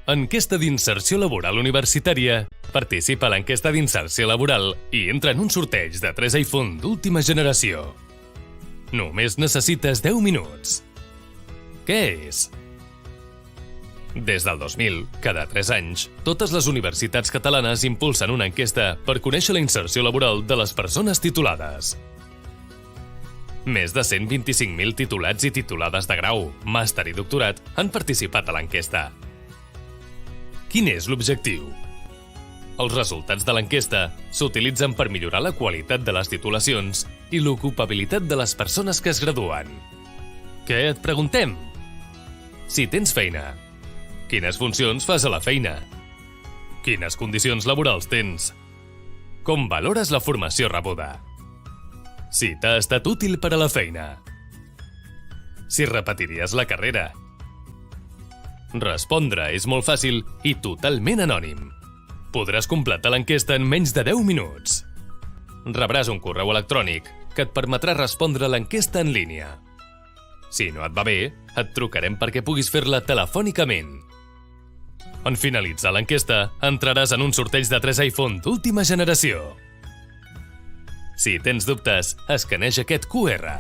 Enquesta d'inserció laboral universitària. Participa a l'enquesta d'inserció laboral i entra en un sorteig de 3 iPhone d'última generació. Només necessites 10 minuts. Què és? Des del 2000, cada 3 anys, totes les universitats catalanes impulsen una enquesta per conèixer la inserció laboral de les persones titulades. Més de 125.000 titulats i titulades de grau, màster i doctorat han participat a l'enquesta. Quin és l'objectiu? Els resultats de l'enquesta s'utilitzen per millorar la qualitat de les titulacions i l'ocupabilitat de les persones que es graduen. Què et preguntem? Si tens feina, quines funcions fas a la feina? Quines condicions laborals tens? Com valores la formació rebuda? Si t'ha estat útil per a la feina? Si repetiries la carrera? Respondre és molt fàcil i totalment anònim. Podràs completar l'enquesta en menys de 10 minuts. Rebràs un correu electrònic que et permetrà respondre a l'enquesta en línia. Si no et va bé, et trucarem perquè puguis fer-la telefònicament. En finalitzar l'enquesta, entraràs en un sorteig de 3 iPhone d'última generació. Si tens dubtes, escaneja aquest QR.